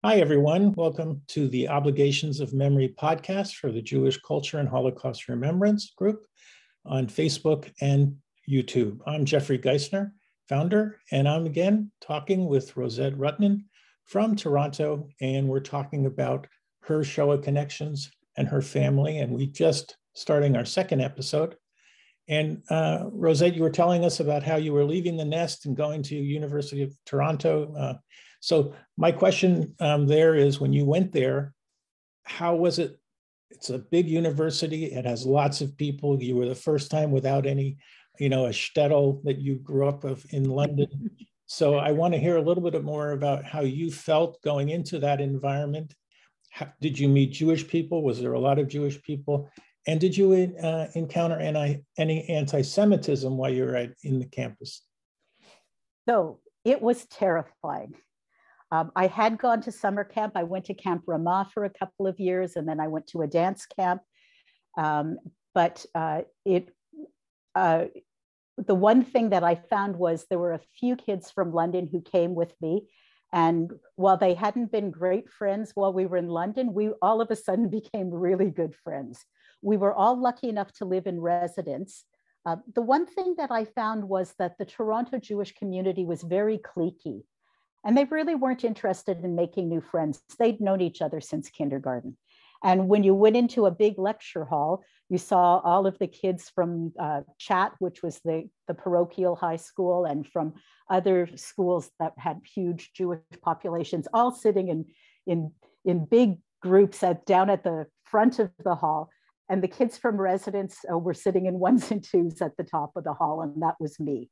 Hi, everyone. Welcome to the Obligations of Memory podcast for the Jewish Culture and Holocaust Remembrance Group on Facebook and YouTube. I'm Jeffrey Geisner, founder, and I'm again talking with Rosette Rutnan from Toronto, and we're talking about her Shoah connections and her family, and we just starting our second episode. And Rosette, you were telling us about how you were leaving the nest and going to University of Toronto. So my question there is, when you went there, how was it? It's a big university. It has lots of people. You were the first time without any, a shtetl that you grew up of in London. So I want to hear a little bit more about how you felt going into that environment. Did you meet Jewish people? Was there a lot of Jewish people? And did you encounter any anti-Semitism while you were in the campus? So it was terrifying. I had gone to summer camp. I went to Camp Ramah for a couple of years, and then I went to a dance camp. But the one thing that I found was there were a few kids from London who came with me. And while they hadn't been great friends while we were in London, we all of a sudden became really good friends. We were all lucky enough to live in residence. The one thing that I found was that the Toronto Jewish community was very cliquey. And they really weren't interested in making new friends. They'd known each other since kindergarten. And when you went into a big lecture hall, you saw all of the kids from Chat, which was the parochial high school, and from other schools that had huge Jewish populations, all sitting in big groups down at the front of the hall. And the kids from residence were sitting in ones and twos at the top of the hall, and that was me.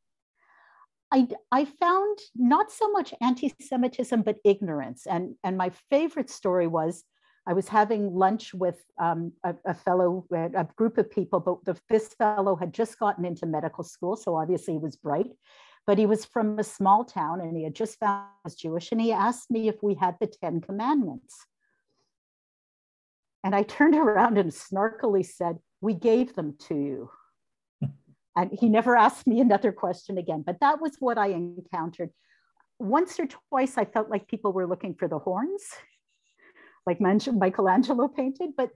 I found not so much anti-Semitism, but ignorance. And my favorite story was I was having lunch with a group of people, but this fellow had just gotten into medical school, so obviously he was bright, but he was from a small town and he had just found he was Jewish, and he asked me if we had the 10 Commandments. And I turned around and snarkily said, "We gave them to you." And he never asked me another question again, but that was what I encountered. Once or twice, I felt like people were looking for the horns, like Michelangelo painted, but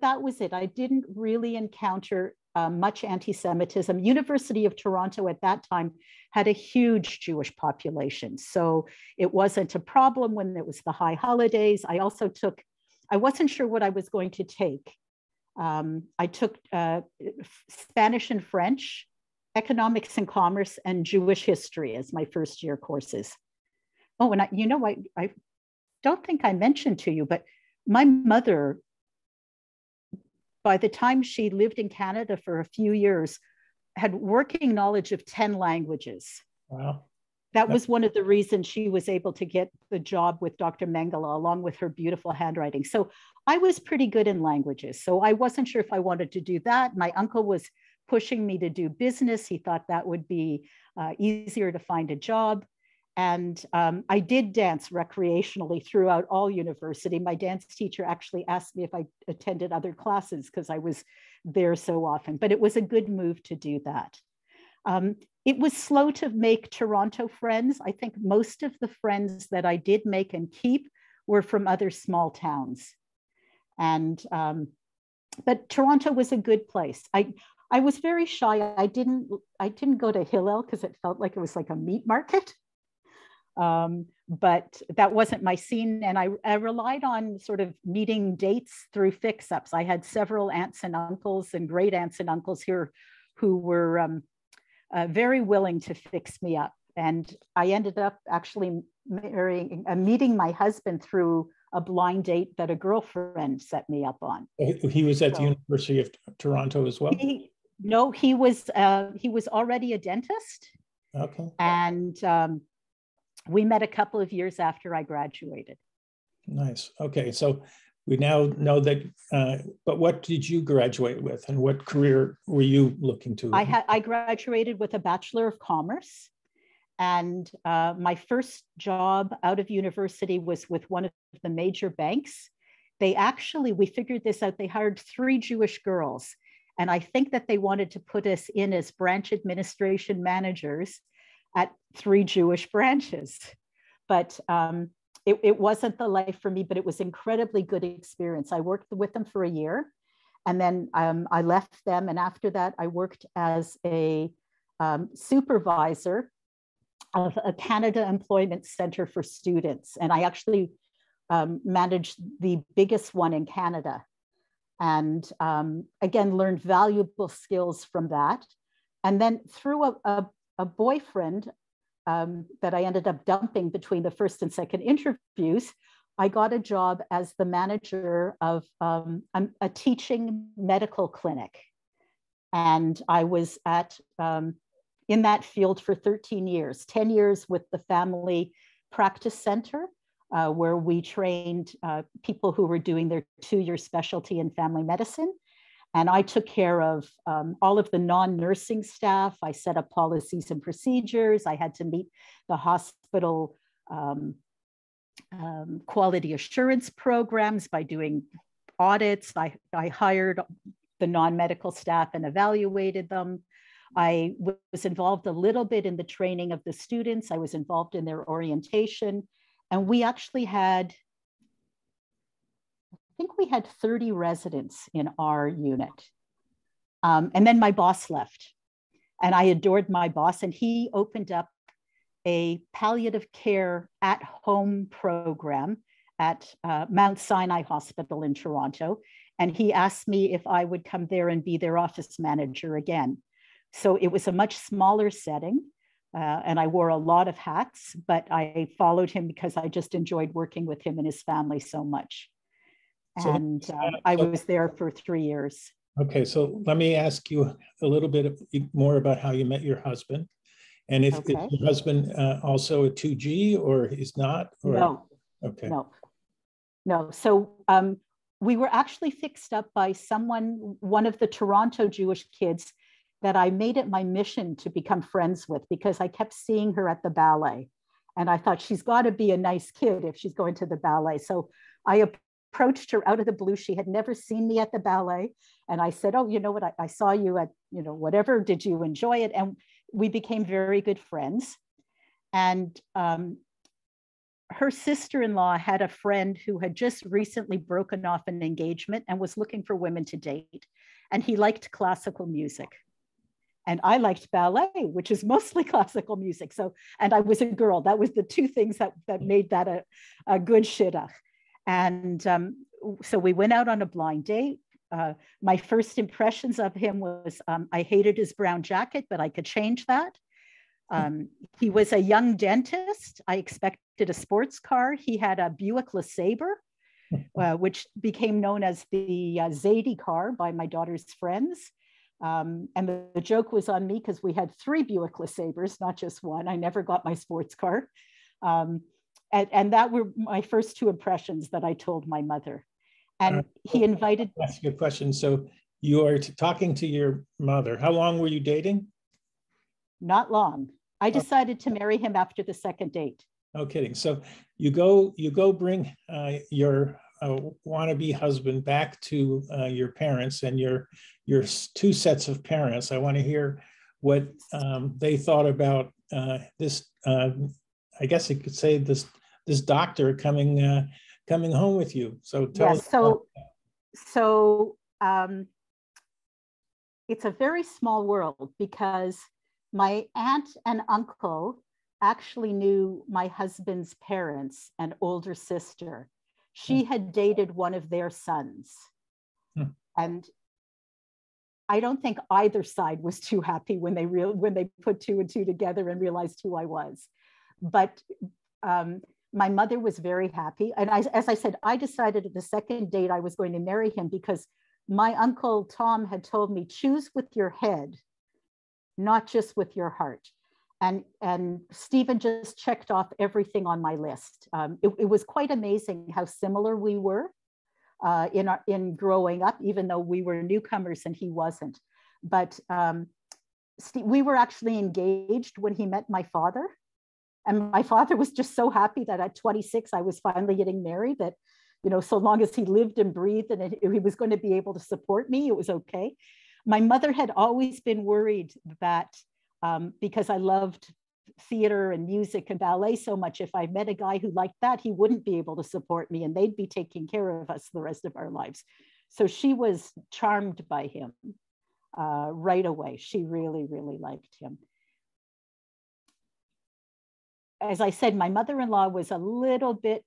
that was it. I didn't really encounter much anti-Semitism. University of Toronto at that time had a huge Jewish population, so it wasn't a problem when it was the high holidays. I wasn't sure what I was going to take. I took Spanish and French, economics and commerce, and Jewish history as my first year courses. Oh, and I don't think I mentioned to you, but my mother, by the time she lived in Canada for a few years, had working knowledge of 10 languages. Wow. That was one of the reasons she was able to get the job with Dr. Mengele, along with her beautiful handwriting. So I was pretty good in languages. So I wasn't sure if I wanted to do that. My uncle was pushing me to do business. He thought that would be easier to find a job. And I did dance recreationally throughout all university. My dance teacher actually asked me if I attended other classes because I was there so often, but it was a good move to do that. It was slow to make Toronto friends. I think most of the friends that I did make and keep were from other small towns. And, but Toronto was a good place. I was very shy. I didn't go to Hillel because it felt like it was like a meat market. But that wasn't my scene. And I relied on sort of meeting dates through fix-ups. I had several aunts and uncles and great aunts and uncles here who were very willing to fix me up. And I ended up actually meeting my husband through a blind date that a girlfriend set me up on. He was at the University of Toronto as well? He was already a dentist. Okay. And we met a couple of years after I graduated. Nice. Okay. So we now know that, but what did you graduate with and what career were you looking to? I graduated with a Bachelor of Commerce, and my first job out of university was with one of the major banks. We figured this out, they hired 3 Jewish girls, and I think that they wanted to put us in as branch administration managers at 3 Jewish branches. But it wasn't the life for me, but it was incredibly good experience. I worked with them for a year, and then I left them. And after that, I worked as a supervisor of a Canada Employment Center for Students. And I actually managed the biggest one in Canada. And again, learned valuable skills from that. And then through a boyfriend that I ended up dumping between the first and second interviews, I got a job as the manager of a teaching medical clinic. And I was in that field for 13 years, 10 years with the Family Practice Center, where we trained people who were doing their 2-year specialty in family medicine. And I took care of all of the non-nursing staff. I set up policies and procedures. I had to meet the hospital quality assurance programs by doing audits. I hired the non-medical staff and evaluated them. I was involved a little bit in the training of the students. I was involved in their orientation. And we actually had, I think we had 30 residents in our unit. And then my boss left. And I adored my boss. And he opened up a palliative care at-home program at Mount Sinai Hospital in Toronto. And he asked me if I would come there and be their office manager again. So it was a much smaller setting. And I wore a lot of hats, but I followed him because I just enjoyed working with him and his family so much. And I was there for 3 years. Okay, so let me ask you a little bit more about how you met your husband. And if Okay. is your husband also a 2G or he's not? Or? No. Okay. No. So we were actually fixed up by one of the Toronto Jewish kids that I made it my mission to become friends with, because I kept seeing her at the ballet. And I thought, she's got to be a nice kid if she's going to the ballet. So I approached her out of the blue. She had never seen me at the ballet. And I said, oh, you know what? I saw you at, whatever. Did you enjoy it? And we became very good friends. And her sister-in-law had a friend who had just recently broken off an engagement and was looking for women to date. And he liked classical music. And I liked ballet, which is mostly classical music. So, and I was a girl. That was the two things that made that a good shidduch. And so we went out on a blind date. My first impressions of him was I hated his brown jacket, but I could change that. He was a young dentist. I expected a sports car. He had a Buick LeSabre, which became known as the Zadie car by my daughter's friends. And the joke was on me because we had 3 Buick LeSabres, not just one. I never got my sports car. And that were my first 2 impressions that I told my mother. And he invited. That's a good question. So you are talking to your mother. How long were you dating? Not long. I decided to marry him after the second date. No kidding. So you go bring your wannabe husband back to your parents and your 2 sets of parents. I want to hear what they thought about this. I guess you could say this doctor coming home with you. So tell us. So it's a very small world, because my aunt and uncle actually knew my husband's parents and older sister. She had dated one of their sons. And I don't think either side was too happy when they put 2 and 2 together and realized who I was. But my mother was very happy. And as I said, I decided at the second date I was going to marry him because my uncle Tom had told me, choose with your head, not just with your heart. And Stephen just checked off everything on my list. It was quite amazing how similar we were in growing up, even though we were newcomers and he wasn't. But we were actually engaged when he met my father. And my father was just so happy that at 26, I was finally getting married, that, so long as he lived and breathed and he was going to be able to support me, it was okay. My mother had always been worried that because I loved theater and music and ballet so much. If I met a guy who liked that, he wouldn't be able to support me and they'd be taking care of us the rest of our lives. So she was charmed by him right away. She really, really liked him. As I said, my mother-in-law was a little bit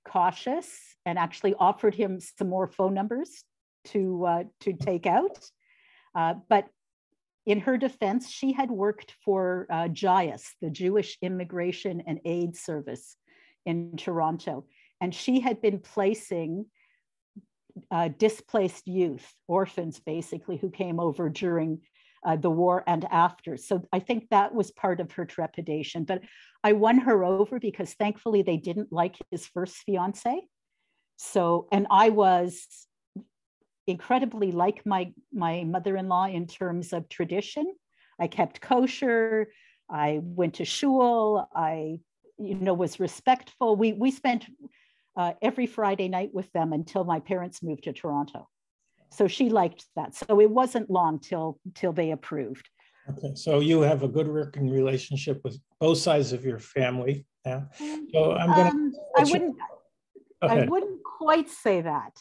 cautious and actually offered him some more phone numbers to take out. But in her defense, she had worked for JIAS, the Jewish Immigration and Aid Service in Toronto. And she had been placing displaced youth, orphans basically, who came over during the war and after. So I think that was part of her trepidation. But I won her over because thankfully they didn't like his first fiance. So, and I was incredibly like my mother-in-law in terms of tradition. I kept kosher. I went to shul. I, was respectful. We spent every Friday night with them until my parents moved to Toronto. So she liked that. So it wasn't long till they approved. Okay, so you have a good working relationship with both sides of your family now. So I'm going to. I wouldn't quite say that.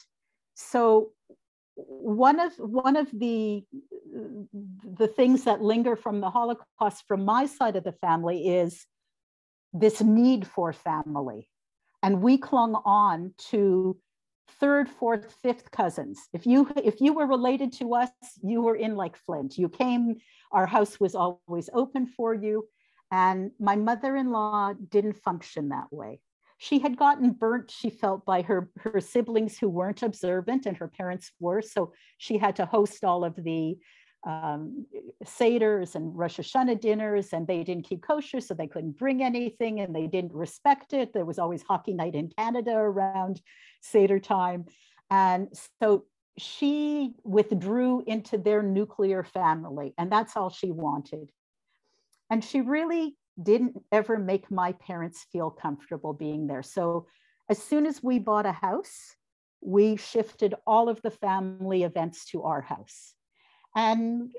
So one of the things that linger from the Holocaust from my side of the family is this need for family. And we clung on to third, fourth, fifth cousins. If you were related to us, you were in like Flint. You came, our house was always open for you. And my mother-in-law didn't function that way. She had gotten burnt, she felt, by her siblings who weren't observant, and her parents were. So she had to host all of the Seders and Rosh Hashanah dinners, and they didn't keep kosher, so they couldn't bring anything, and they didn't respect it. There was always hockey night in Canada around Seder time. And so she withdrew into their nuclear family, and that's all she wanted. And she really didn't ever make my parents feel comfortable being there. So as soon as we bought a house, we shifted all of the family events to our house. And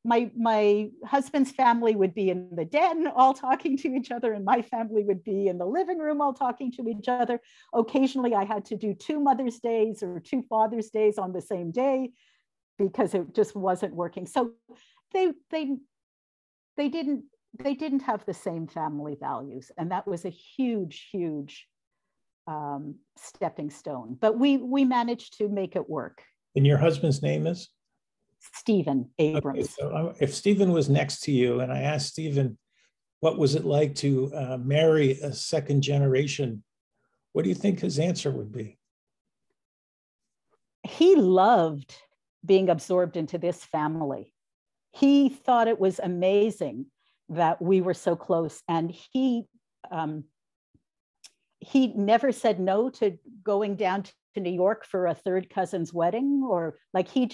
my husband's family would be in the den all talking to each other, and my family would be in the living room all talking to each other. Occasionally I had to do 2 Mother's Days or 2 Father's Days on the same day because it just wasn't working. So they didn't have the same family values, and that was a huge stepping stone. But we managed to make it work. And your husband's name is? Stephen Abrams. Okay, so if Stephen was next to you and I asked Stephen, what was it like to marry a second generation, what do you think his answer would be? He loved being absorbed into this family. He thought it was amazing that we were so close, and he never said no to going down to New York for a third cousin's wedding, or like he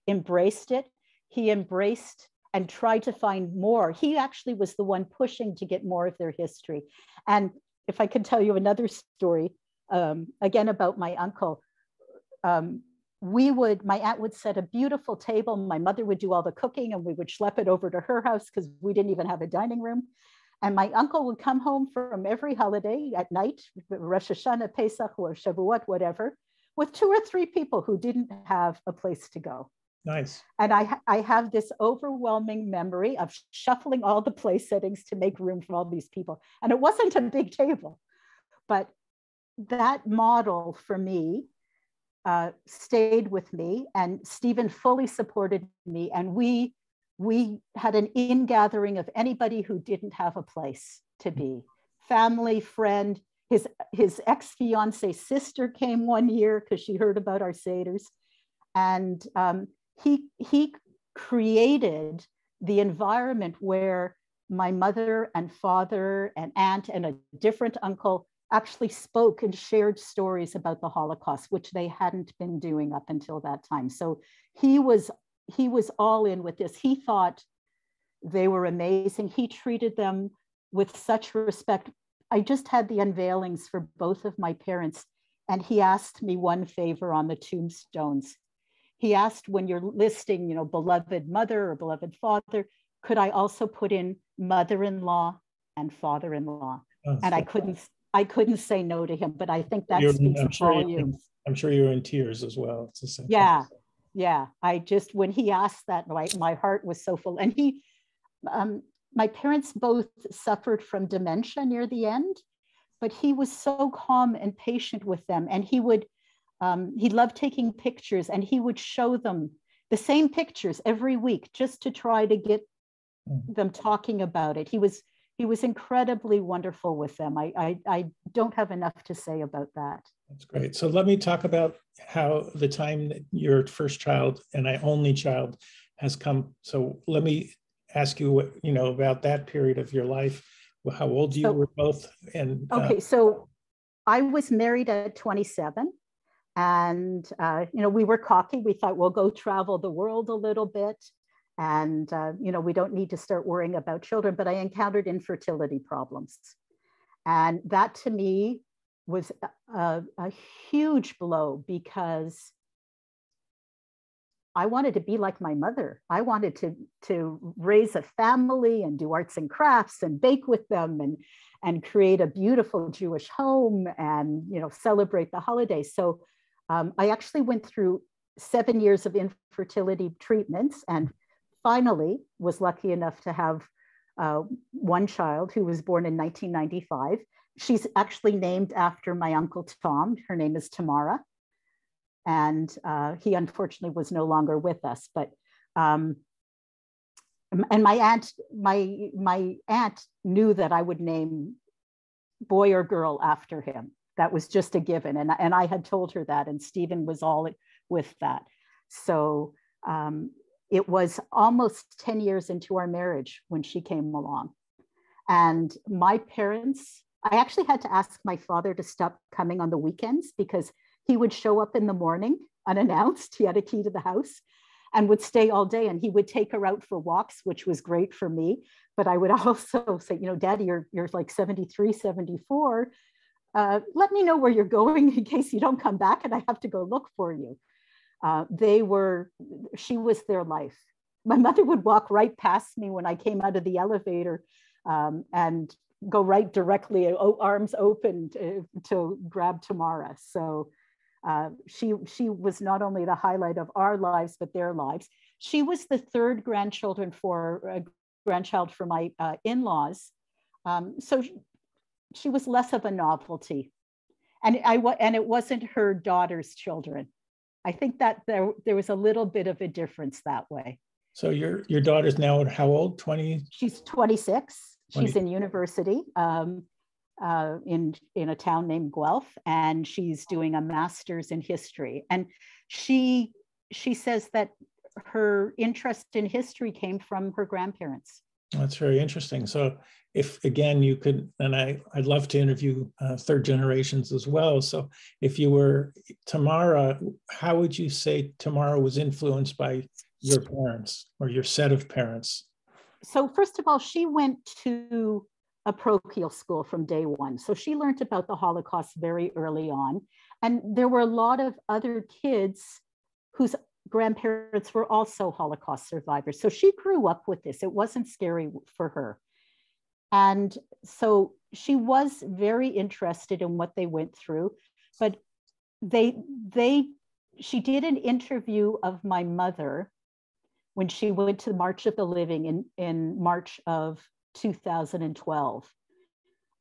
embraced it. He embraced and tried to find more. He actually was the one pushing to get more of their history. And if I could tell you another story, again about my uncle, my aunt would set a beautiful table. My mother would do all the cooking, and we would schlep it over to her house because we didn't even have a dining room. And my uncle would come home from every holiday at night, Rosh Hashanah, Pesach, or Shavuot, whatever, with 2 or 3 people who didn't have a place to go. Nice. And I have this overwhelming memory of shuffling all the place settings to make room for all these people. And it wasn't a big table, but that model for me stayed with me, and Stephen fully supported me. And we had an ingathering of anybody who didn't have a place to be. Family, friend, his ex-fiancée sister came one year because she heard about our Seders. And he created the environment where my mother and father and aunt and a different uncle actually spoke and shared stories about the Holocaust, which they hadn't been doing up until that time. So he was all in with this. He thought they were amazing. He treated them with such respect. I just had the unveilings for both of my parents, and he asked me one favor on the tombstones. He asked, when you're listing, beloved mother or beloved father, could I also put in mother-in-law and father-in-law? Oh, And I couldn't say no to him, but I think that speaks volumes. I'm sure you're in tears as well. It's the same. Yeah. Yeah. When he asked that, my heart was so full. And my parents both suffered from dementia near the end, but he was so calm and patient with them. And he loved taking pictures, and he would show them the same pictures every week just to try to get them talking about it. He was incredibly wonderful with them. I don't have enough to say about that. That's great. So let me talk about how the time that your first child and only child has come. So let me ask you what, about that period of your life, how old you were both. And okay, so I was married at 27, and we were cocky. We thought we'll go travel the world a little bit, and we don't need to start worrying about children. But I encountered infertility problems, and that to me was a huge blow, because I wanted to be like my mother. I wanted to raise a family and do arts and crafts and bake with them and create a beautiful Jewish home and celebrate the holidays. So I actually went through 7 years of infertility treatments, and finally was lucky enough to have one child who was born in 1995. She's actually named after my Uncle Tom. Her name is Tamara. And he unfortunately was no longer with us. But and my aunt knew that I would name boy or girl after him. That was just a given. And I had told her that, and Stephen was all with that. So it was almost 10 years into our marriage when she came along. And my parents, I actually had to ask my father to stop coming on the weekends, because he would show up in the morning unannounced. He had a key to the house and would stay all day, and he would take her out for walks, which was great for me. But I would also say, Daddy, you're like 73, 74. Let me know where you're going in case you don't come back and I have to go look for you. She was their life. My mother would walk right past me when I came out of the elevator and go right directly, arms open to grab Tamara. So she was not only the highlight of our lives, but their lives. She was the third grandchild for my in-laws. So she was less of a novelty. And it wasn't her daughter's children. I think that there was a little bit of a difference that way. So your daughter's now how old? 20? She's 26. 20. She's in university in a town named Guelph, and she's doing a master's in history. And she says that her interest in history came from her grandparents. That's very interesting. So if, again, you could, and I'd love to interview third generations as well. So if you were Tamara, how would you say Tamara was influenced by your parents or your set of parents? So first of all, she went to a parochial school from day one. So she learned about the Holocaust very early on. And there were a lot of other kids whose grandparents were also Holocaust survivors. So she grew up with this. It wasn't scary for her. And so she was very interested in what they went through. But she did an interview of my mother when she went to the March of the Living in March of 2012.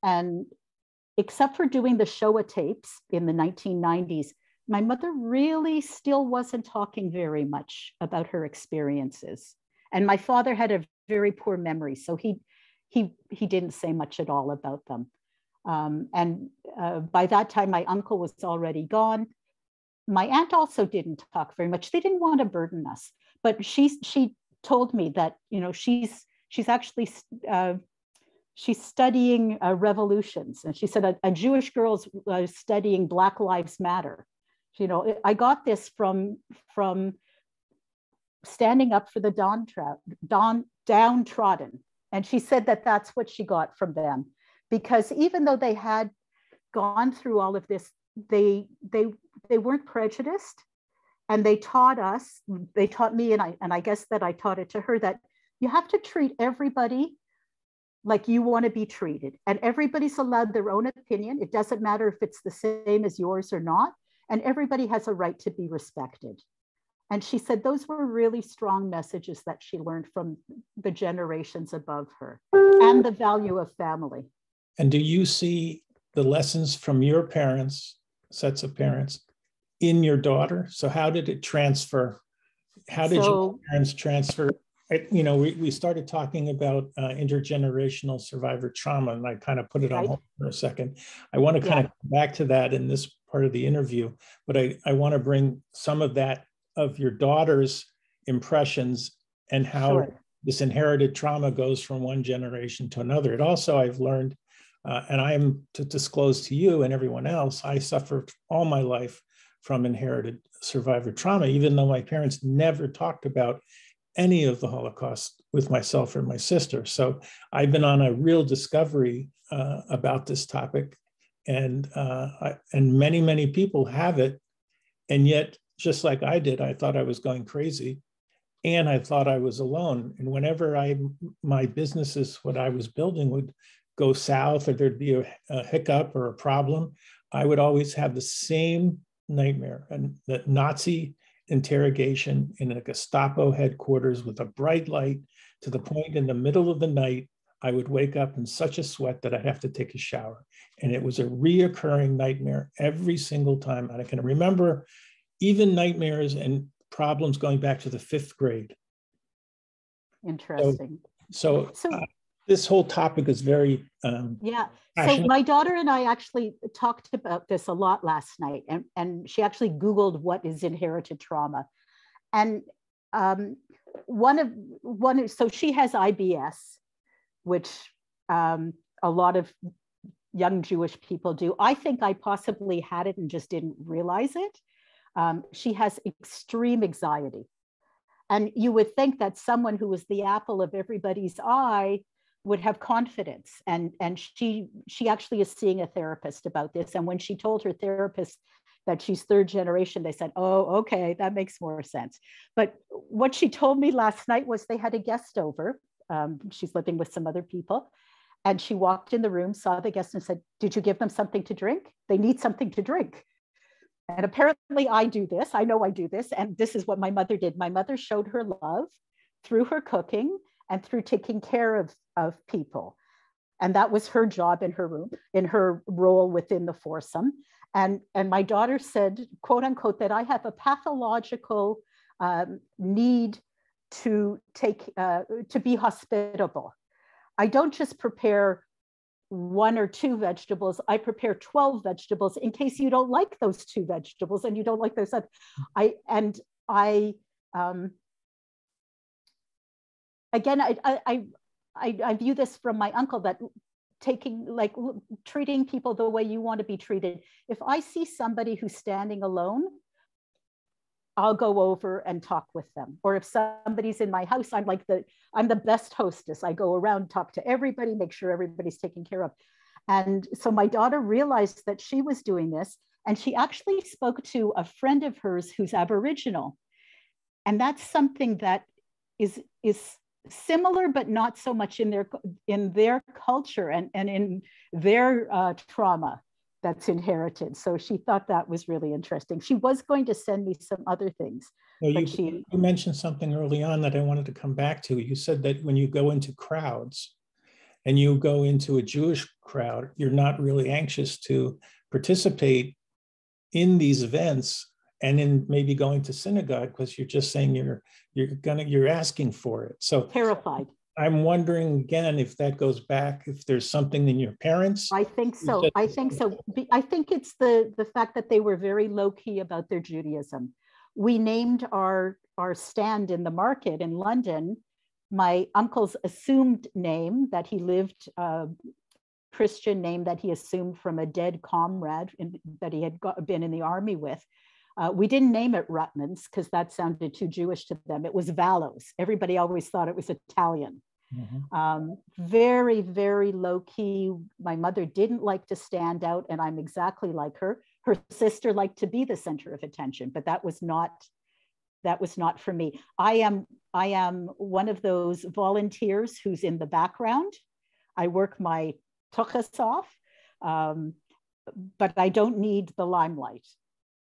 And except for doing the Shoah tapes in the 1990s, my mother really still wasn't talking very much about her experiences. And my father had a very poor memory, so he didn't say much at all about them. By that time, my uncle was already gone. My aunt also didn't talk very much. They didn't want to burden us. But she told me that she's actually she's studying revolutions, and she said a Jewish girl's studying Black Lives Matter. I got this from standing up for the downtrodden, and she said that that's what she got from them, because even though they had gone through all of this, they weren't prejudiced. And they taught me, and I guess that I taught it to her, that You have to treat everybody like you want to be treated. And everybody's allowed their own opinion. It doesn't matter if it's the same as yours or not. And everybody has a right to be respected. And she said those were really strong messages that she learned from the generations above her, and the value of family. And do you see the lessons from your parents, sets of parents, in your daughter? So how did it transfer? How did your parents transfer? You know, we started talking about intergenerational survivor trauma, and I kind of put it on hold for a second. I want to kind of come back to that in this part of the interview, but I want to bring some of that, of your daughter's impressions, and how this inherited trauma goes from one generation to another. It also, I've learned, and I am to disclose to you and everyone else, I suffered all my life from inherited survivor trauma, even though my parents never talked about any of the Holocaust with myself or my sister. So I've been on a real discovery about this topic, and many, many people have it. And yet, just like I did, I thought I was going crazy, and I thought I was alone. And whenever my businesses, what I was building, would go south, or there'd be a hiccup or a problem, I would always have the same nightmare, and that Nazi interrogation in a Gestapo headquarters with a bright light, to the point in the middle of the night, I would wake up in such a sweat that I'd have to take a shower. And it was a reoccurring nightmare every single time. And I can remember even nightmares and problems going back to the 5th grade. Interesting. So this whole topic is very passionate. So my daughter and I actually talked about this a lot last night, and she actually Googled what is inherited trauma. And so she has IBS, which a lot of young Jewish people do. I think I possibly had it and just didn't realize it. She has extreme anxiety. And you would think that someone who was the apple of everybody's eye would have confidence. And she actually is seeing a therapist about this. And when she told her therapist that she's 3rd generation, they said, oh, okay, that makes more sense. But what she told me last night was they had a guest over. She's living with some other people. And she walked in the room, saw the guest and said, did you give them something to drink? They need something to drink. And apparently I do this. I know I do this. And this is what my mother did. My mother showed her love through her cooking and through taking care of people. And that was her job in her room, in her role within the foursome. And my daughter said, quote unquote, that I have a pathological need to be hospitable. I don't just prepare 1 or 2 vegetables. I prepare 12 vegetables in case you don't like those 2 vegetables and you don't like those. Again, I view this from my uncle, that treating people the way you want to be treated. If I see somebody who's standing alone, I'll go over and talk with them. Or if somebody's in my house, I'm the best hostess. I go around, talk to everybody, make sure everybody's taken care of. And so my daughter realized that she was doing this, and she actually spoke to a friend of hers who's Aboriginal. And that's something that is similar, but not so much in their culture and in their trauma that's inherited. So she thought that was really interesting. She was going to send me some other things. Well, you mentioned something early on that I wanted to come back to. You said that when you go into crowds and you go into a Jewish crowd, you're not really anxious to participate in these events and in maybe going to synagogue, because you're just saying you're asking for it. So terrified. I'm wondering again if that goes back, if there's something in your parents. I think so. I think it's the fact that they were very low key about their Judaism. We named our stand in the market in London my uncle's assumed name that he lived, Christian name that he assumed from a dead comrade that he had been in the army with. We didn't name it Rutmans because that sounded too Jewish to them. It was Vallows. Everybody always thought it was Italian. Mm-hmm. Very, very low key. My mother didn't like to stand out, and I'm exactly like her. Her sister liked to be the center of attention, but that was not that was not for me. I am one of those volunteers who's in the background. I work my tuchus off, but I don't need the limelight.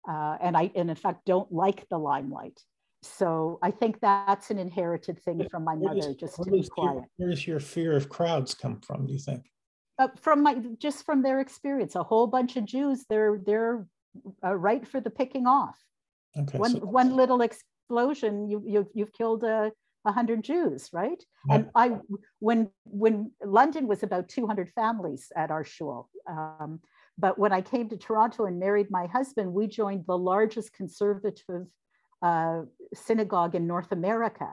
And in fact, don't like the limelight. So I think that's an inherited thing from my mother, just to be quiet. Where does your fear of crowds come from, do you think? From their experience. A whole bunch of Jews, they're right for the picking off. Okay. One little explosion, you've killed 100 Jews, right? Yeah. And when London was about 200 families at our shul. But when I came to Toronto and married my husband, we joined the largest conservative synagogue in North America.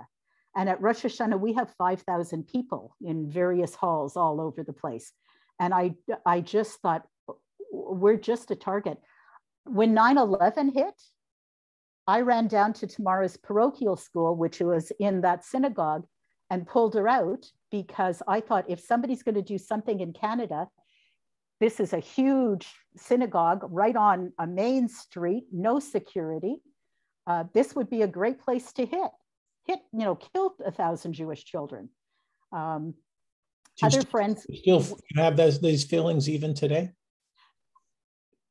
And at Rosh Hashanah, we have 5,000 people in various halls all over the place. And I just thought, we're just a target. When 9/11 hit, I ran down to Tamara's parochial school, which was in that synagogue, and pulled her out because I thought if somebody's going to do something in Canada, this is a huge synagogue right on a main street, no security. This would be a great place to kill 1,000 Jewish children. Other friends still have these feelings even today?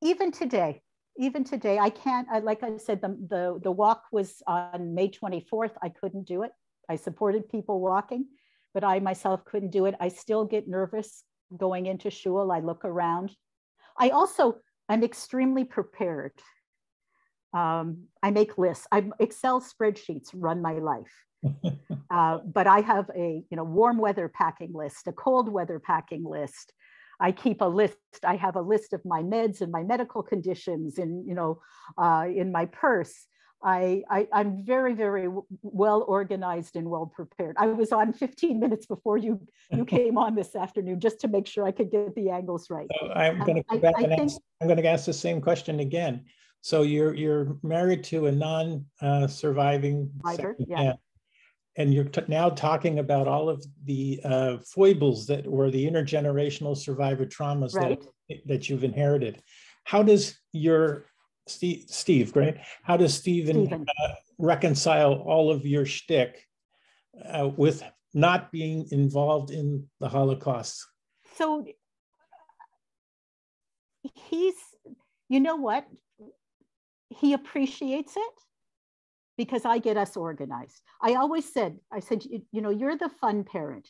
Even today, I can't. Like I said, the walk was on May 24th. I couldn't do it. I supported people walking, but I myself couldn't do it. I still get nervous going into shul. I look around. I'm extremely prepared. I make lists. Excel spreadsheets run my life. But I have a warm weather packing list, a cold weather packing list. I keep a list. I have a list of my meds and my medical conditions in my purse. I'm very, very well organized and well prepared. I was on 15 minutes before you came on this afternoon just to make sure I could get the angles right. So I'm going to come back I'm going to ask the same question again. So you're married to a non-surviving and you're now talking about all of the foibles that were the intergenerational survivor traumas that you've inherited. How does Steve, right? How does Stephen reconcile all of your shtick with not being involved in the Holocaust? So you know what? He appreciates it because I get us organized. I said, you're the fun parent.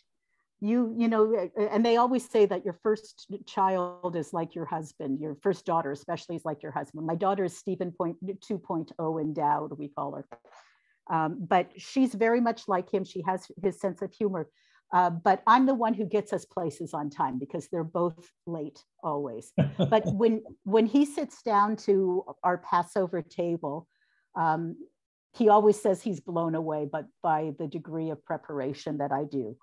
And they always say that your first child is like your husband, your first daughter especially is like your husband. My daughter is Stephen 2.0 endowed, we call her. But she's very much like him. She has his sense of humor. But I'm the one who gets us places on time because they're both late always. But when he sits down to our Passover table, he always says he's blown away by the degree of preparation that I do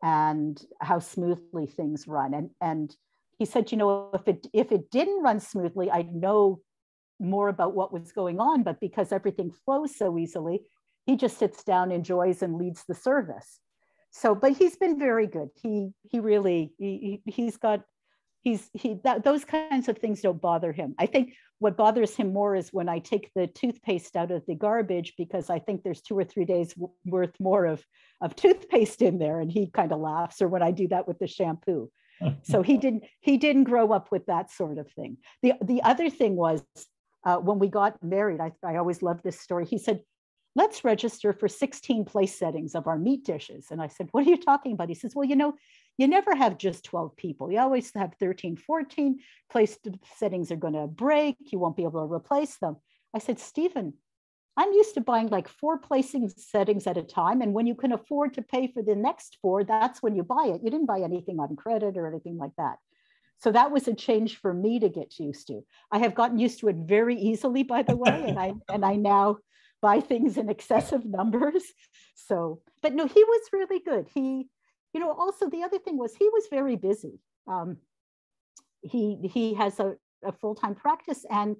and how smoothly things run. And he said, if it didn't run smoothly, I'd know more about what was going on, but because everything flows so easily, he just sits down, enjoys, and leads the service. So, but he's been very good. Those kinds of things don't bother him. I think what bothers him more is when I take the toothpaste out of the garbage because I think there's 2 or 3 days worth more of toothpaste in there, and he kind of laughs. Or when I do that with the shampoo. So he didn't grow up with that sort of thing. The other thing was when we got married, I always loved this story. He said, let's register for 16 place settings of our meat dishes. And I said, what are you talking about? He says, well, you never have just 12 people. You always have 13, 14. Place settings are going to break. You won't be able to replace them. I said, Stephen, I'm used to buying like 4 placing settings at a time. And when you can afford to pay for the next 4, that's when you buy it. You didn't buy anything on credit or anything like that. So that was a change for me to get used to. I have gotten used to it very easily, by the way. And I now buy things in excessive numbers. So, but no, he was really good. Also the other thing was he was very busy. He has a full-time practice, and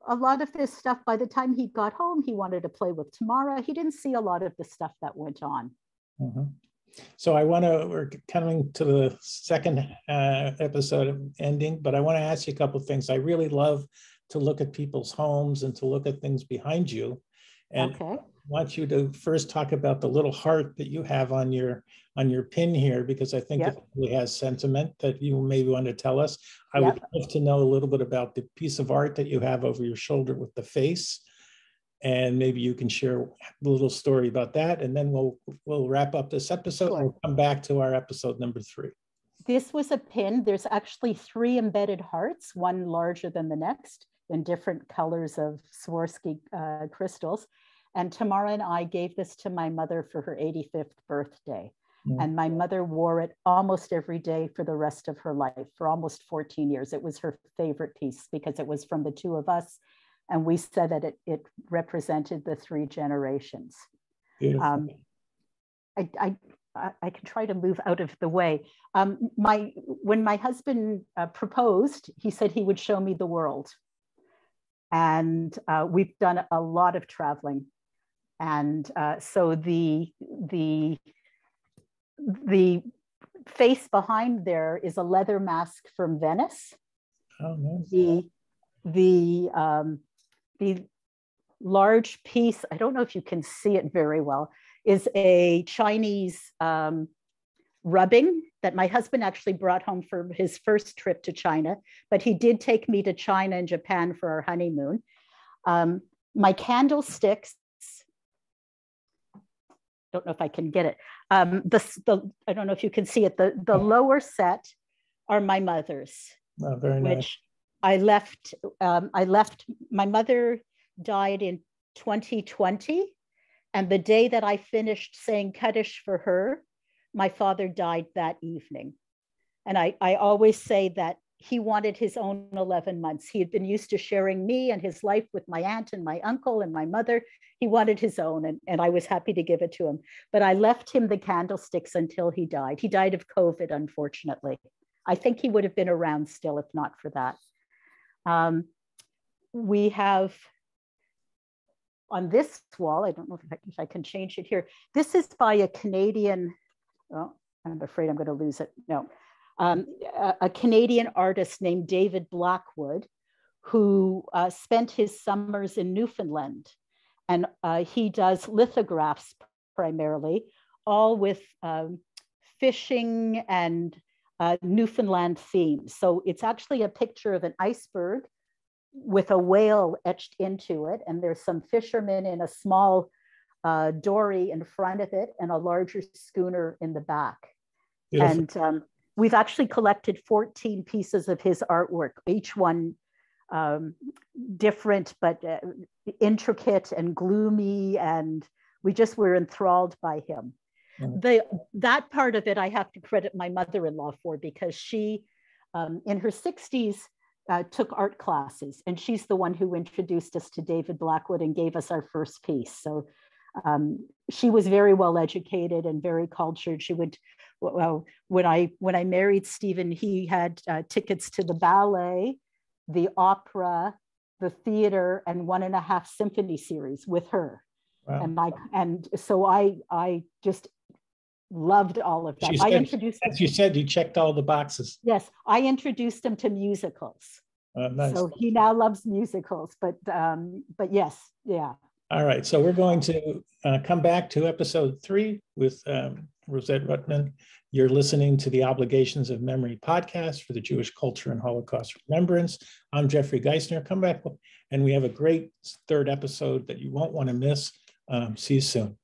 a lot of this stuff, by the time he got home, he wanted to play with Tamara. He didn't see a lot of the stuff that went on. Mm-hmm. So we're coming to the second episode ending, but I want to ask you a couple of things. I really love to look at people's homes and to look at things behind you. And Okay. I want you to first talk about the little heart that you have on your pin here, because I think it really has sentiment that you maybe want to tell us. I would love to know a little bit about the piece of art that you have over your shoulder with the face. And maybe you can share a little story about that. And then we'll wrap up this episode. Sure. And we'll come back to our episode number 3. This was a pin. There's actually 3 embedded hearts, one larger than the next, in different colors of Swarovski crystals. And Tamara and I gave this to my mother for her 85th birthday. And my mother wore it almost every day for the rest of her life, for almost 14 years. It was her favorite piece because it was from the 2 of us. And we said that it represented the 3 generations. Beautiful. I can try to move out of the way. When my husband proposed, he said he would show me the world. And we've done a lot of traveling. And so the face behind there is a leather mask from Venice. Oh, nice. The large piece, I don't know if you can see it very well, is a Chinese rubbing that my husband actually brought home for his first trip to China, but he did take me to China and Japan for our honeymoon. My candlesticks, don't know if I can get it. I don't know if you can see it. The lower set are my mother's. Oh, very nice. Which I left. My mother died in 2020, and the day that I finished saying Kaddish for her, my father died that evening. And I always say that he wanted his own 11 months. He had been used to sharing me and his life with my aunt and my uncle and my mother. He wanted his own, and I was happy to give it to him. But I left him the candlesticks until he died. He died of COVID, unfortunately. I think he would have been around still if not for that. We have on this wall, I don't know if I can change it here. This is by a Canadian, well, I'm afraid I'm going to lose it. No. A Canadian artist named David Blackwood, who spent his summers in Newfoundland. And he does lithographs primarily, all with fishing and Newfoundland themes. So it's actually a picture of an iceberg with a whale etched into it. And there's some fishermen in a small dory in front of it and a larger schooner in the back. Beautiful. And we've actually collected 14 pieces of his artwork, each one different, but intricate and gloomy. And we just were enthralled by him. That part of it, I have to credit my mother-in-law for, because she, in her 60s, took art classes, and she's the one who introduced us to David Blackwood and gave us our first piece. So she was very well educated and very cultured. She would, well, when I married Stephen, he had tickets to the ballet, the opera, the theater, and 1.5 symphony series with her. Wow. And so I just loved all of that. I introduced him, as you said, you checked all the boxes. Yes, I introduced him to musicals. Nice. So he now loves musicals, but yes, yeah. All right, so we're going to come back to episode 3 with Rosette Rutman. You're listening to the Obligations of Memory podcast for the Jewish Culture and Holocaust Remembrance. I'm Jeffrey Geisner. Come back, and we have a great 3rd episode that you won't want to miss. See you soon.